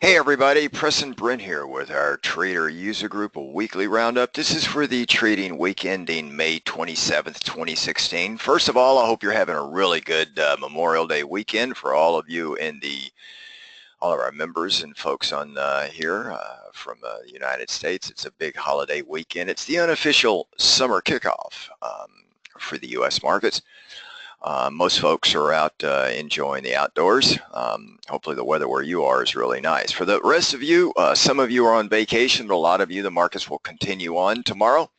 Hey everybody, Preston Brent here with our Trader User Group, a weekly roundup. This is for the trading week ending May 27th, 2016. First of all, I hope you're having a really good Memorial Day weekend for all of you all of our members and folks on here from the United States. It's a big holiday weekend. It's the unofficial summer kickoff for the U.S. markets. Most folks are out enjoying the outdoors. Hopefully the weather where you are is really nice. For the rest of you, some of you are on vacation, but a lot of you, the markets will continue on tomorrow.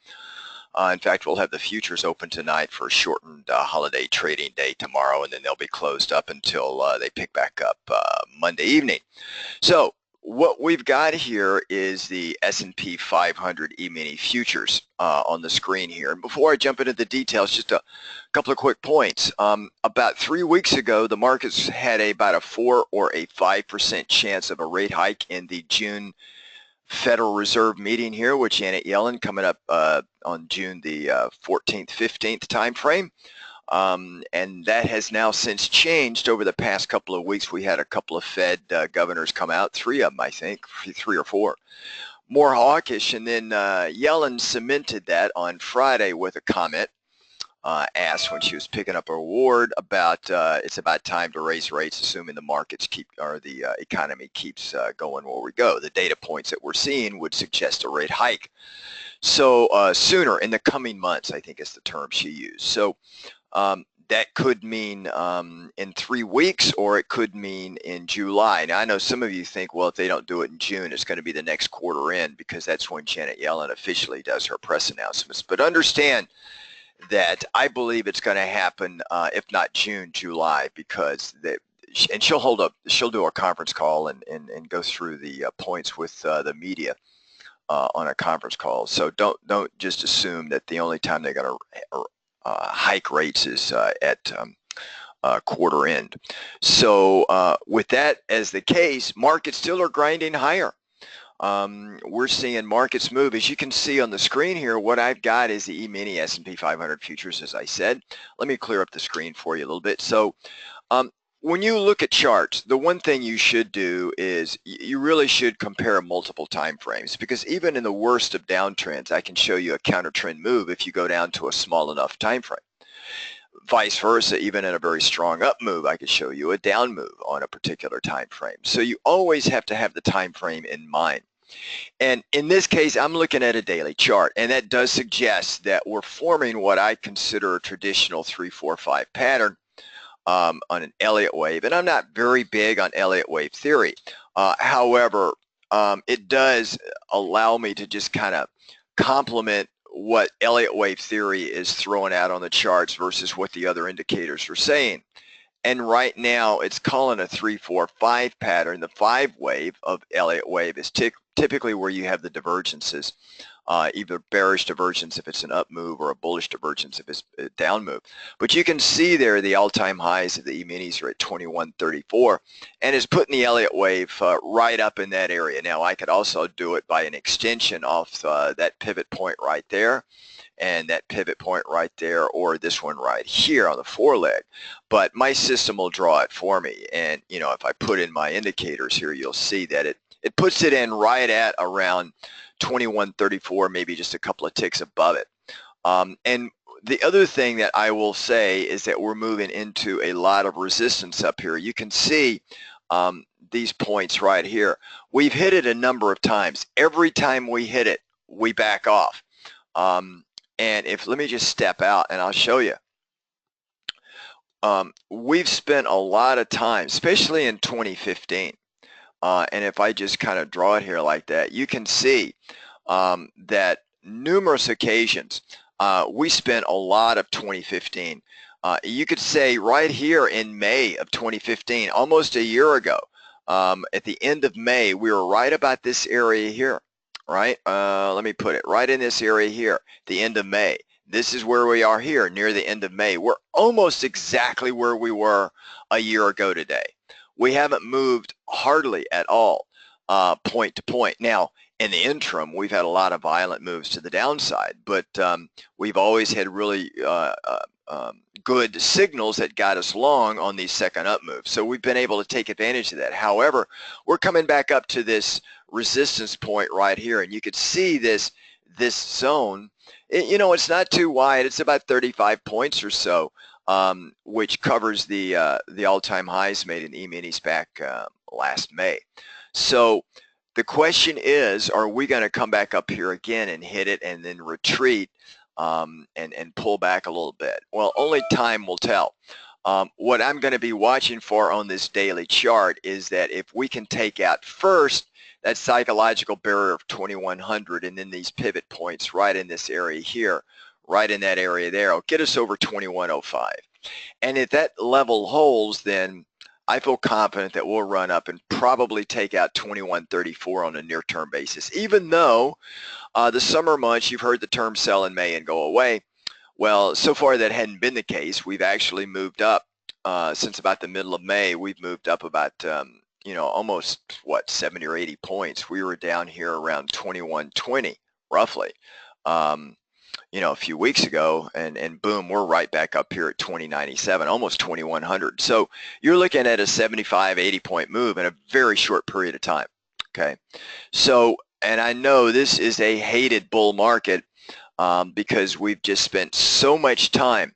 In fact, we'll have the futures open tonight for a shortened holiday trading day tomorrow, and then they'll be closed up until they pick back up Monday evening. So what we've got here is the S&P 500 E-mini futures on the screen here. And before I jump into the details, just a couple of quick points. About 3 weeks ago, the markets had about a 4 or a 5% chance of a rate hike in the June Federal Reserve meeting here with Janet Yellen coming up on June the 14th, 15th time frame. And that has now since changed over the past couple of weeks. We had a couple of Fed governors come out, 3 of them, I think, 3 or 4, more hawkish. And then Yellen cemented that on Friday with a comment asked when she was picking up her award about it's about time to raise rates, assuming the markets the economy keeps going where we go. The data points that we're seeing would suggest a rate hike. So sooner, in the coming months, I think is the term she used. So that could mean in 3 weeks, or it could mean in July. Now, I know some of you think, well, if they don't do it in June, it's going to be the next quarter end, because that's when Janet Yellen officially does her press announcements. But understand that I believe it's going to happen, if not June, July, because she'll do a conference call and go through the points with the media on a conference call. So don't just assume that the only time they're going to hike rates is at quarter end. So with that as the case, markets still are grinding higher. We're seeing markets move. As you can see on the screen here, what I've got is the E-mini S&P 500 futures, as I said. Let me clear up the screen for you a little bit. So when you look at charts, the one thing you should do is you really should compare multiple time frames, because even in the worst of downtrends, I can show you a counter trend move if you go down to a small enough time frame. Vice versa, even in a very strong up move, I could show you a down move on a particular time frame. So you always have to have the time frame in mind. And in this case, I'm looking at a daily chart, and that does suggest that we're forming what I consider a traditional 3-4-5 pattern on an Elliott wave. And I'm not very big on Elliott wave theory. However, it does allow me to just kind of complement what Elliott wave theory is throwing out on the charts versus what the other indicators are saying. And right now, it's calling a 3-4-5 pattern. The 5 wave of Elliott wave is typically where you have the divergences, either bearish divergence if it's an up move, or a bullish divergence if it's a down move. But you can see there the all-time highs of the E-minis are at 2134, and is putting the Elliott wave right up in that area. Now, I could also do it by an extension off that pivot point right there, and that pivot point right there, or this one right here on the 4 leg. But my system will draw it for me. And, you know, if I put in my indicators here, you'll see that it puts it in right at around 2134, maybe just a couple of ticks above it. And the other thing that I will say is that we're moving into a lot of resistance up here. You can see these points right here. We've hit it a number of times. Every time we hit it, we back off. And let me just step out and I'll show you. We've spent a lot of time, especially in 2015. And if I just kind of draw it here like that, you can see that numerous occasions we spent a lot of 2015. You could say right here in May of 2015, almost a year ago, at the end of May, we were right about this area here. Right? Let me put it right in this area here, the end of May. This is where we are here near the end of May. We're almost exactly where we were a year ago today. We haven't moved hardly at all point to point. Now, in the interim, we've had a lot of violent moves to the downside, but we've always had really good signals that got us long on these second up moves. So we've been able to take advantage of that. However, we're coming back up to this resistance point right here, and you could see this zone. You know, it's not too wide. It's about 35 points or so, which covers the all-time highs made in E-minis back last May. So the question is, are we going to come back up here again and hit it and then retreat and pull back a little bit? Well, only time will tell. What I'm going to be watching for on this daily chart is that if we can take out first that psychological barrier of 2100 and then these pivot points right in this area here, right in that area there, will get us over 2105. And if that level holds, then I feel confident that we'll run up and probably take out 2134 on a near-term basis. Even though the summer months, you've heard the term sell in May and go away. Well, so far that hadn't been the case. We've actually moved up since about the middle of May. We've moved up about, you know, almost, what, 70 or 80 points. We were down here around 2120, roughly. You know, a few weeks ago, and boom, we're right back up here at 2097, almost 2100. So you're looking at a 75, 80 point move in a very short period of time. Okay. So, and I know this is a hated bull market because we've just spent so much time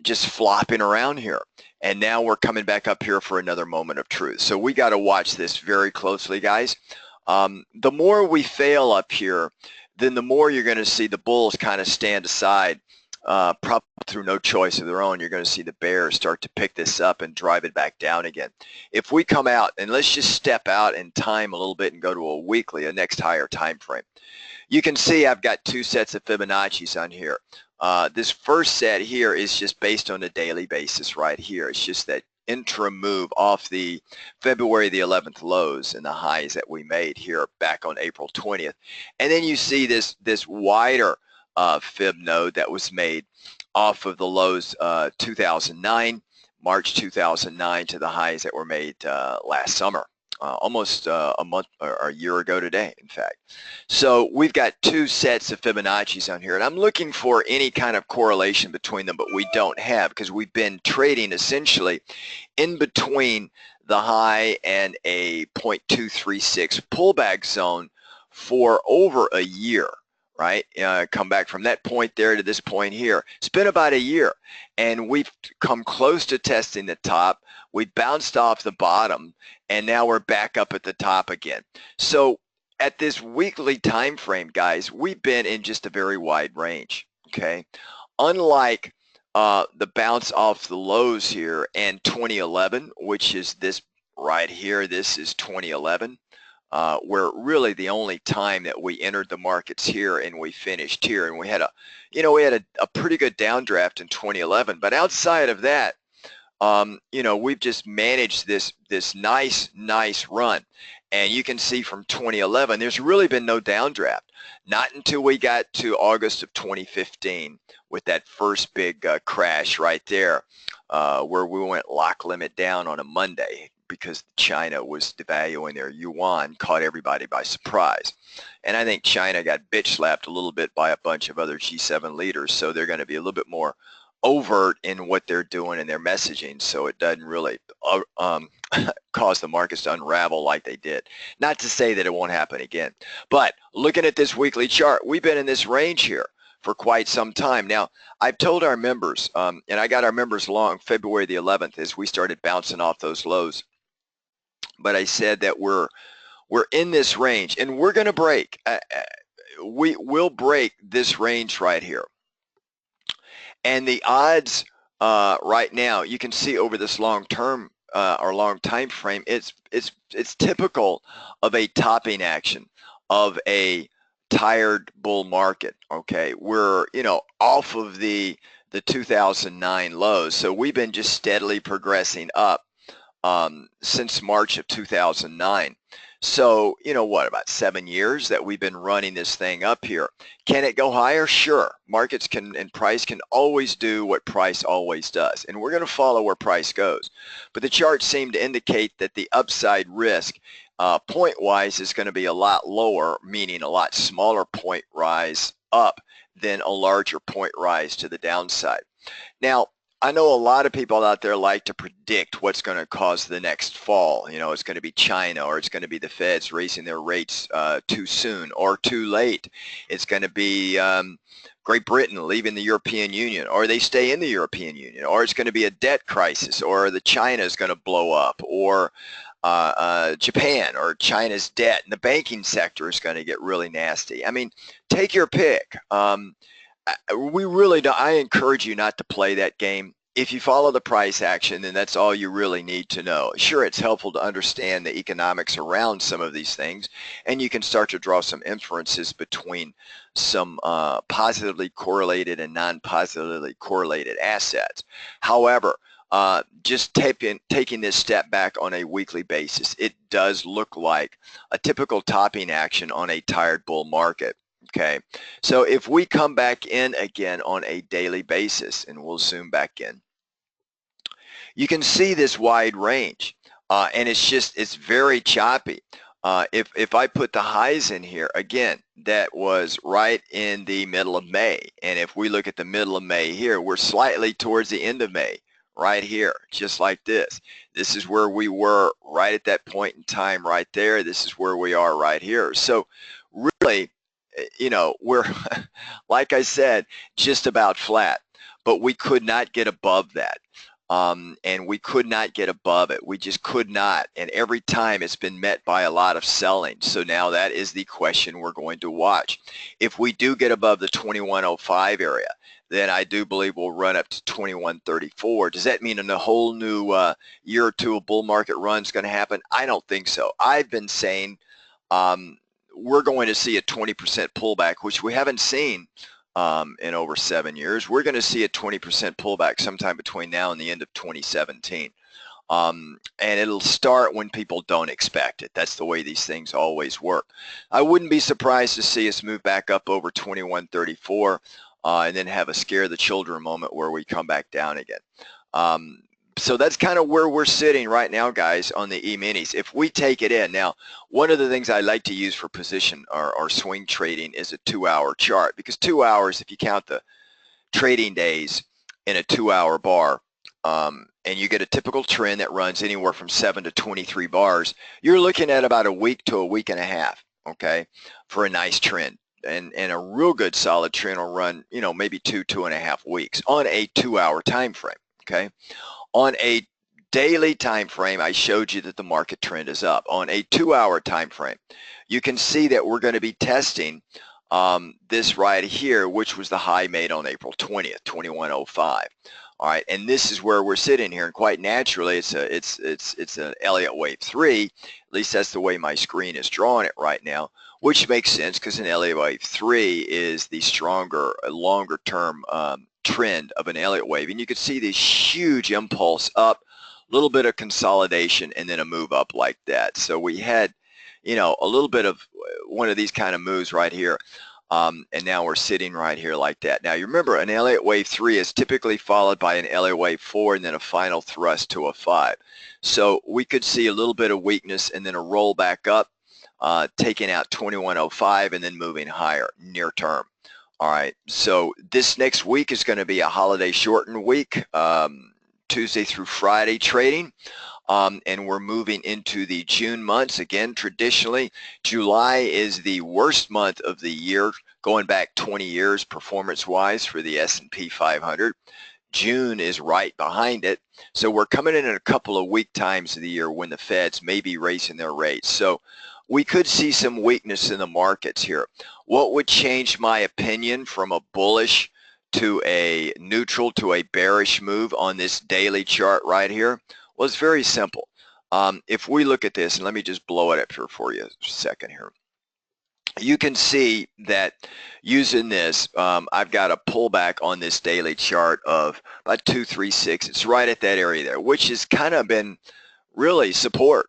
just flopping around here. And now we're coming back up here for another moment of truth. So we got to watch this very closely, guys. The more we fail up here, then the more you're going to see the bulls kind of stand aside, probably through no choice of their own. You're going to see the bears start to pick this up and drive it back down again. If we come out, and let's just step out in time a little bit and go to a weekly, a next higher time frame. You can see I've got two sets of Fibonacci's on here. This first set here is just based on a daily basis right here. It's just that interim move off the February the 11th lows and the highs that we made here back on April 20th. And then you see this wider fib node that was made off of the lows 2009, March 2009 to the highs that were made last summer. Almost a month or a year ago today, in fact. So we've got two sets of Fibonacci's on here, and I'm looking for any kind of correlation between them, but we don't have, because we've been trading essentially in between the high and a 0.236 pullback zone for over a year, right? Come back from that point there to this point here. It's been about a year, and we've come close to testing the top. We bounced off the bottom, and now we're back up at the top again. So at this weekly time frame, guys, we've been in just a very wide range, okay? Unlike the bounce off the lows here in 2011, which is this right here, this is 2011, where really the only time that we entered the markets here and we finished here, and we had a, you know, we had a pretty good downdraft in 2011, but outside of that, you know, we've just managed this nice run. And you can see from 2011, there's really been no downdraft. Not until we got to August of 2015 with that first big crash right there, where we went lock limit down on a Monday because China was devaluing their yuan, caught everybody by surprise. And I think China got bitch slapped a little bit by a bunch of other G7 leaders, so they're going to be a little bit more overt in what they're doing and their messaging, so it doesn't really cause the markets to unravel like they did. Not to say that it won't happen again, but looking at this weekly chart, we've been in this range here for quite some time. Now, I've told our members, and I got our members along February the 11th as we started bouncing off those lows, but I said that we're in this range, and we're going to break. We will break this range right here. And the odds right now, you can see over this long term or long time frame, it's typical of a topping action of a tired bull market. Okay, we're, you know, off of the 2009 lows, so we've been just steadily progressing up since March of 2009. So, you know what, about 7 years that we've been running this thing up here. Can it go higher? Sure. Markets can, and price can always do what price always does. And we're going to follow where price goes. But the charts seem to indicate that the upside risk point-wise is going to be a lot lower, meaning a lot smaller point rise up than a larger point rise to the downside. Now, I know a lot of people out there like to predict what's going to cause the next fall. You know, it's going to be China, or it's going to be the Feds raising their rates too soon or too late. It's going to be Great Britain leaving the European Union, or they stay in the European Union, or it's going to be a debt crisis, or the China is going to blow up, or Japan or China's debt, and the banking sector is going to get really nasty. I mean, take your pick. We really don't. I encourage you not to play that game. If you follow the price action, then that's all you really need to know. Sure, it's helpful to understand the economics around some of these things, and you can start to draw some inferences between some positively correlated and non-positively correlated assets. However, just taking this step back on a weekly basis, it does look like a typical topping action on a tired bull market. Okay, so if we come back in again on a daily basis, and we'll zoom back in, you can see this wide range, and it's very choppy. If I put the highs in here, again, that was right in the middle of May, and if we look at the middle of May here, we're slightly towards the end of May, right here, just like this. This is where we were right at that point in time right there. This is where we are right here. So really, you know, we're, like I said, just about flat, but we could not get above that. And we could not get above it. We just could not. And every time it's been met by a lot of selling. So now that is the question we're going to watch. If we do get above the 2105 area, then I do believe we'll run up to 2134. Does that mean a whole new year or two of bull market run is going to happen? I don't think so. I've been saying we're going to see a 20% pullback, which we haven't seen in over 7 years. We're going to see a 20% pullback sometime between now and the end of 2017. And it'll start when people don't expect it. That's the way these things always work. I wouldn't be surprised to see us move back up over 2134 and then have a scare the children moment where we come back down again. So that's kind of where we're sitting right now, guys, on the E-minis. If we take it in, now, one of the things I like to use for position or swing trading is a 2-hour chart, because 2 hours, if you count the trading days in a 2-hour bar, and you get a typical trend that runs anywhere from 7 to 23 bars, you're looking at about a week to a week and a half, okay, for a nice trend. And a real good solid trend will run, you know, maybe 2.5 weeks on a 2-hour time frame, okay? On a daily time frame, I showed you that the market trend is up. On a 2-hour time frame, you can see that we're going to be testing this right here, which was the high made on April 20th, 2105. All right, and this is where we're sitting here, and quite naturally, it's an Elliott wave 3. At least that's the way my screen is drawing it right now, which makes sense because an Elliott wave 3 is the stronger, longer term trend of an Elliott wave, and you can see this huge impulse up, a little bit of consolidation, and then a move up like that. So we had, you know, a little bit of one of these kind of moves right here, and now we're sitting right here like that. Now you remember, an Elliott wave 3 is typically followed by an Elliott wave 4 and then a final thrust to a 5. So we could see a little bit of weakness and then a roll back up, taking out 2105 and then moving higher near term. All right, so this next week is going to be a holiday shortened week, Tuesday through Friday trading, and we're moving into the June months. Again, traditionally, July is the worst month of the year, going back 20 years performance-wise for the S&P 500. June is right behind it, so we're coming in a couple of weak times of the year when the Feds may be raising their rates. So we could see some weakness in the markets here. What would change my opinion from a bullish to a neutral to a bearish move on this daily chart right here? Well, it's very simple. If we look at this, and let me just blow it up here for you a second here. You can see that using this, I've got a pullback on this daily chart of about 236. It's right at that area there, which has kind of been really support.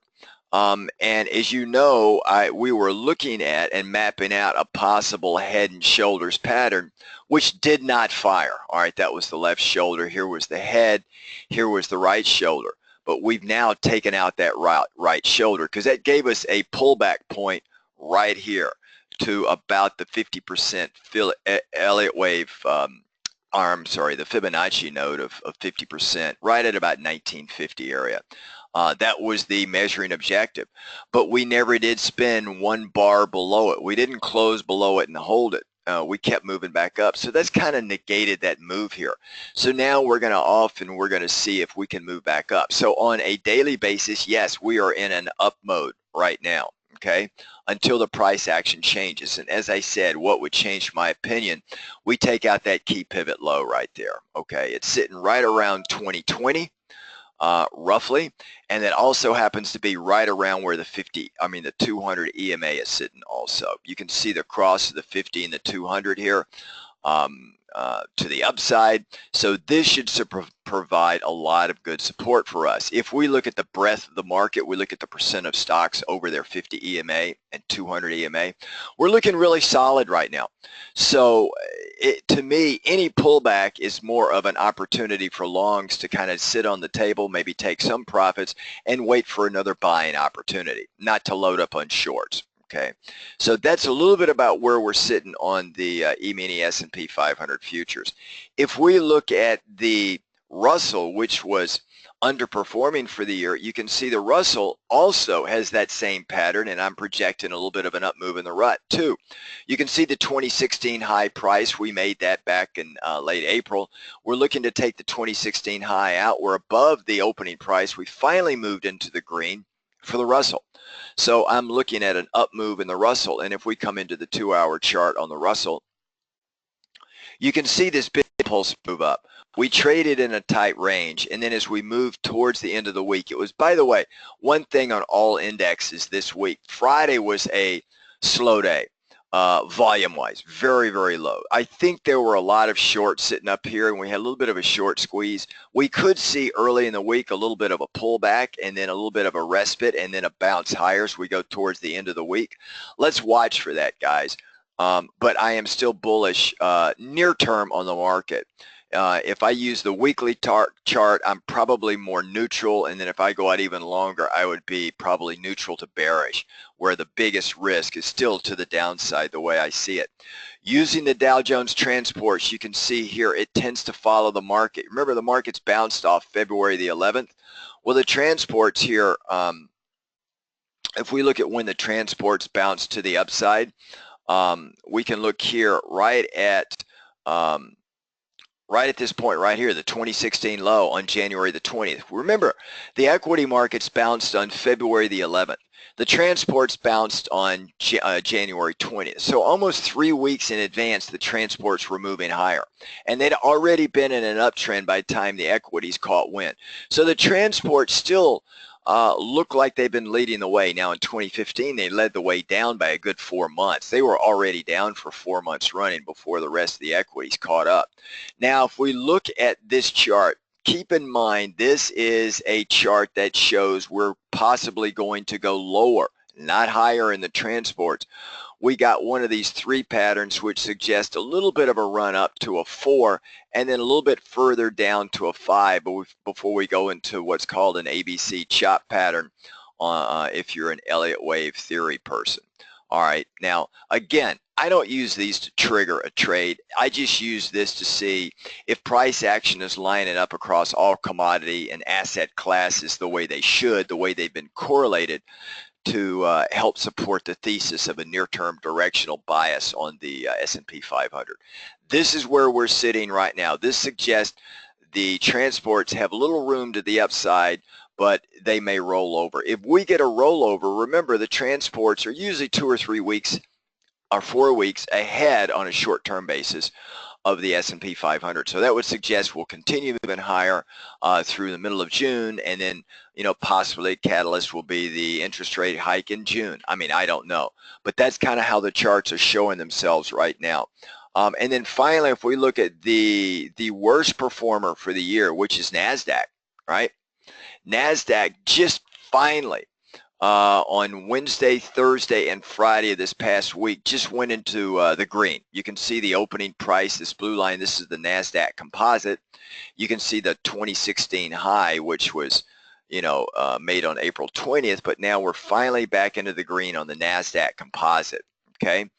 And as you know, we were looking at and mapping out a possible head and shoulders pattern, which did not fire. All right, that was the left shoulder. Here was the head. Here was the right shoulder. But we've now taken out that right shoulder because that gave us a pullback point right here to about the 50% Elliott wave I'm sorry, the Fibonacci node of 50%, right at about 1950 area. That was the measuring objective, but we never did spin one bar below it. We didn't close below it and hold it. We kept moving back up. So that's kind of negated that move here. So now we're going to off and we're going to see if we can move back up. So on a daily basis, yes, we are in an up mode right now, okay, until the price action changes. And as I said, what would change my opinion, we take out that key pivot low right there, okay? It's sitting right around 2020. Roughly, and that also happens to be right around where the 200 EMA is sitting also. You can see the cross of the 50 and the 200 here to the upside. So this should provide a lot of good support for us. If we look at the breadth of the market, we look at the percent of stocks over their 50 EMA and 200 EMA, we're looking really solid right now. So to me, any pullback is more of an opportunity for longs to kind of sit on the table, maybe take some profits and wait for another buying opportunity, not to load up on shorts. Okay, so that's a little bit about where we're sitting on the E-mini S&P 500 futures. If we look at the Russell, which was underperforming for the year, you can see the Russell also has that same pattern, and I'm projecting a little bit of an up move in the rut too. You can see the 2016 high price. We made that back in late April. We're looking to take the 2016 high out. We're above the opening price. We finally moved into the green for the Russell. So I'm looking at an up move in the Russell, and if we come into the 2-hour chart on the Russell, you can see this big pulse move up. We traded in a tight range, and then as we moved towards the end of the week, it was, by the way, one thing on all indexes this week, Friday was a slow day. Volume-wise, very, very low. I think there were a lot of shorts sitting up here, and we had a little bit of a short squeeze. We could see early in the week a little bit of a pullback and then a little bit of a respite and then a bounce higher as we go towards the end of the week. Let's watch for that, guys. But I am still bullish near term on the market. If I use the weekly chart, I'm probably more neutral, and then if I go out even longer, I would be probably neutral to bearish, where the biggest risk is still to the downside the way I see it. Using the Dow Jones Transport, you can see here it tends to follow the market. Remember, the market's bounced off February the 11th. Well, the transports here, if we look at when the transports bounce to the upside, we can look here right at this point right here, the 2016 low on January the 20th. Remember, the equity markets bounced on February the 11th. The transports bounced on January 20th. So almost 3 weeks in advance, the transports were moving higher. And they'd already been in an uptrend by the time the equities caught wind. So the transports still look like they've been leading the way. Now in 2015, they led the way down by a good 4 months. They were already down for 4 months running before the rest of the equities caught up. Now, if we look at this chart, keep in mind this is a chart that shows we're possibly going to go lower, not higher in the transports. We got one of these 3 patterns which suggest a little bit of a run up to a 4 and then a little bit further down to a 5 before we go into what's called an ABC chop pattern if you're an Elliott wave theory person. All right, now again, I don't use these to trigger a trade. I just use this to see if price action is lining up across all commodity and asset classes the way they should, the way they've been correlated, to help support the thesis of a near-term directional bias on the S&P 500. This is where we're sitting right now. This suggests the transports have little room to the upside, but they may roll over. If we get a rollover, remember the transports are usually 2 or 3 weeks or 4 weeks ahead on a short-term basis of the S&P 500. So that would suggest we'll continue moving higher through the middle of June, and then, you know, possibly a catalyst will be the interest rate hike in June. I mean, I don't know, but that's kind of how the charts are showing themselves right now. And then finally, if we look at the worst performer for the year, which is Nasdaq, right? Nasdaq just finally on Wednesday, Thursday, and Friday of this past week just went into the green. You can see the opening price, this blue line. This is the Nasdaq composite. You can see the 2016 high, which was, you know, made on April 20th, but now we're finally back into the green on the Nasdaq composite. Okay.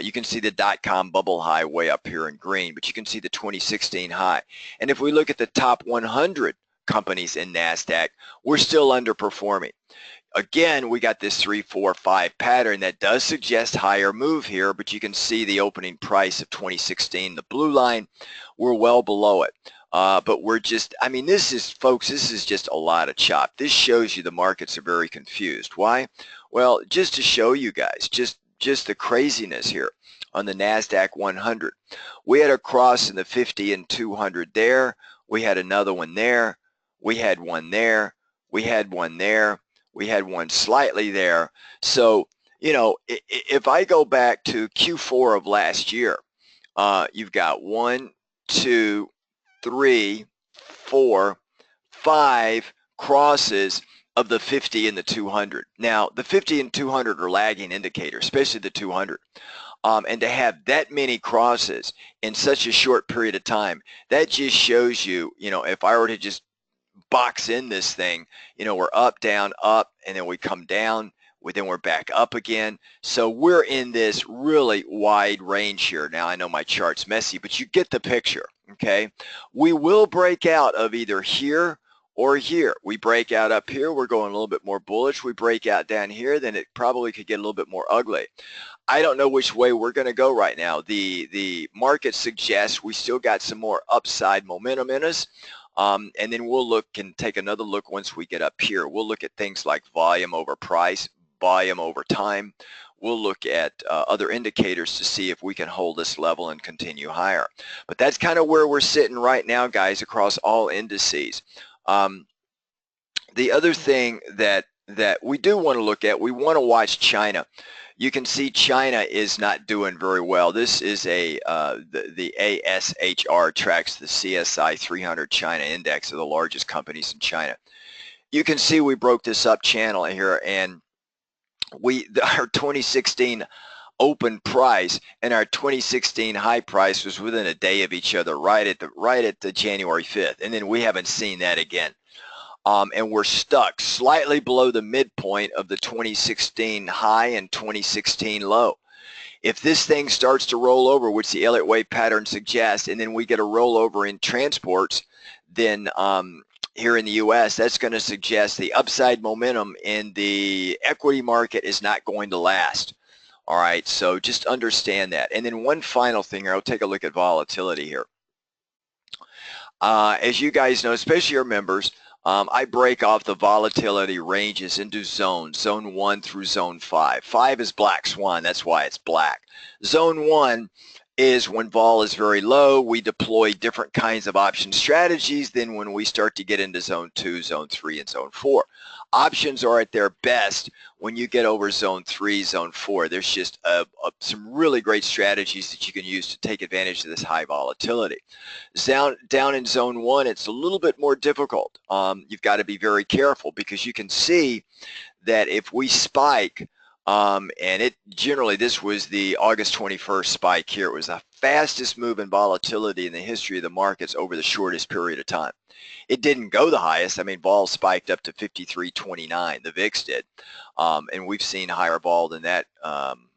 You can see the dot-com bubble high way up here in green, but you can see the 2016 high. And if we look at the top 100 companies in Nasdaq, we're still underperforming. Again, we got this 3, 4, 5 pattern that does suggest higher move here, but you can see the opening price of 2016, the blue line, we're well below it. But we're just, I mean, this is, folks, this is just a lot of chop. This shows you the markets are very confused. Why? Well, just to show you guys, just the craziness here on the Nasdaq 100. We had a cross in the 50 and 200 there. We had another one there. We had one there. We had one there. We had one slightly there. So, you know, if I go back to Q4 of last year, you've got 1, 2, 3, 4, 5 crosses of the 50 and the 200. Now, the 50 and 200 are lagging indicators, especially the 200. And to have that many crosses in such a short period of time, that just shows you, you know, if I were to just box in this thing, you know, we're up, down, up, and then we come down, then we're back up again. So we're in this really wide range here. Now, I know my chart's messy, but you get the picture, okay? We will break out of either here or here. We break out up here, we're going a little bit more bullish. We break out down here, then it probably could get a little bit more ugly. I don't know which way we're going to go right now. The market suggests we still got some more upside momentum in us. And then we'll look and take another look once we get up here. We'll look at things like volume over price, volume over time. We'll look at other indicators to see if we can hold this level and continue higher. But that's kind of where we're sitting right now, guys, across all indices. The other thing that we do want to look at, we want to watch China. You can see China is not doing very well. This is the ASHR tracks the CSI 300 China index of the largest companies in China. You can see we broke this up channel here, and our 2016 open price and our 2016 high price was within a day of each other, right at the January 5th, and then we haven't seen that again. And we're stuck slightly below the midpoint of the 2016 high and 2016 low. If this thing starts to roll over, which the Elliott wave pattern suggests, and then we get a rollover in transports, then here in the U.S., that's going to suggest the upside momentum in the equity market is not going to last. All right, so just understand that. And then one final thing here, I'll take a look at volatility here. As you guys know, especially your members, I break off the volatility ranges into zones, zone 1 through zone 5. 5 is black swan, that's why it's black. Zone 1 is when vol is very low, we deploy different kinds of option strategies than when we start to get into zone 2, zone 3, and zone 4. Options are at their best when you get over zone 3, zone 4. There's just some really great strategies that you can use to take advantage of this high volatility. Down in zone 1, it's a little bit more difficult. You've got to be very careful because you can see that if we spike, and it generally, this was the August 21st spike here. It was the fastest move in volatility in the history of the markets over the shortest period of time. It didn't go the highest. I mean, vol spiked up to 53.29. The VIX did, and we've seen higher vol than that,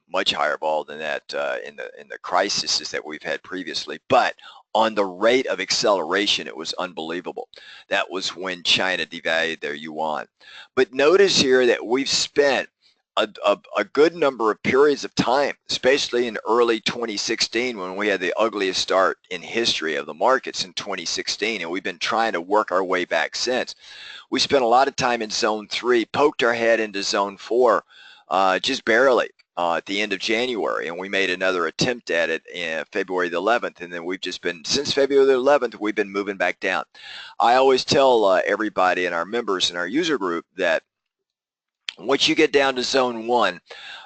much higher vol than that in the crises that we've had previously. But on the rate of acceleration, it was unbelievable. That was when China devalued their yuan. But notice here that we've spent a good number of periods of time, especially in early 2016 when we had the ugliest start in history of the markets in 2016, and we've been trying to work our way back since. We spent a lot of time in zone 3, poked our head into zone 4 just barely at the end of January, and we made another attempt at it in February the 11th, and then we've just been, since February the 11th, we've been moving back down. I always tell everybody and our members in our user group that once you get down to zone 1,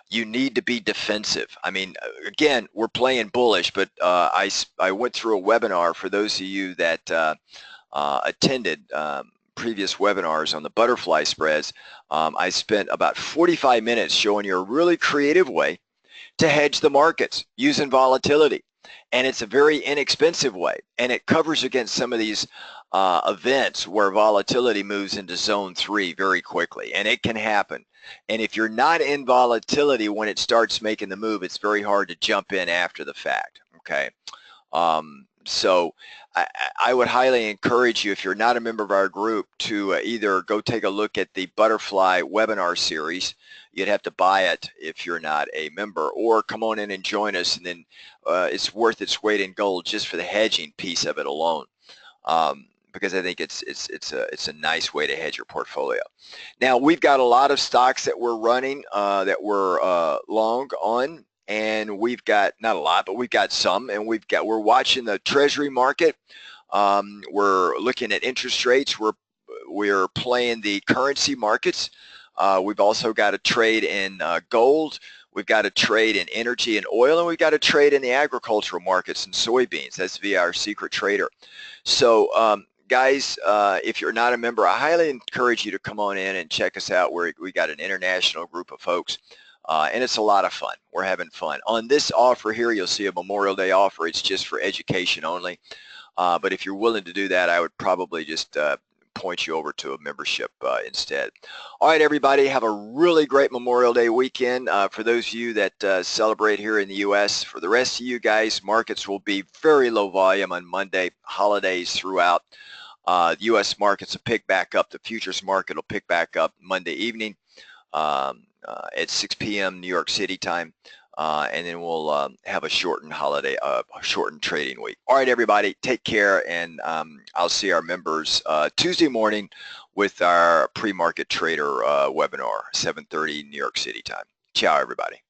you need to be defensive. I mean, again, we're playing bullish, but I went through a webinar for those of you that attended previous webinars on the butterfly spreads. I spent about 45 minutes showing you a really creative way to hedge the markets using volatility. And it's a very inexpensive way, and it covers against some of these events where volatility moves into zone 3 very quickly, and it can happen. And if you're not in volatility when it starts making the move, it's very hard to jump in after the fact, okay? So I would highly encourage you, if you're not a member of our group, to either go take a look at the Butterfly webinar series. You'd have to buy it if you're not a member, or come on in and join us, and then it's worth its weight in gold just for the hedging piece of it alone. Because I think it's a nice way to hedge your portfolio. Now, we've got a lot of stocks that we're running that we're long on, and we've got not a lot, but we've got some, and we're watching the Treasury market. We're looking at interest rates. We're playing the currency markets. We've also got a trade in gold. We've got a trade in energy and oil, and we've got a trade in the agricultural markets and soybeans. That's via our secret trader. So guys, if you're not a member, I highly encourage you to come on in and check us out. We got an international group of folks, and it's a lot of fun. We're having fun. On this offer here, you'll see a Memorial Day offer. It's just for education only. But if you're willing to do that, I would probably just point you over to a membership instead. All right, everybody, have a really great Memorial Day weekend. For those of you that celebrate here in the U.S., for the rest of you guys, markets will be very low volume on Monday, holidays throughout. U.S. markets will pick back up. The futures market will pick back up Monday evening at 6 p.m. New York City time. And then we'll have a shortened holiday, a shortened trading week. All right, everybody, take care, and I'll see our members Tuesday morning with our pre-market trader webinar, 7:30 New York City time. Ciao, everybody.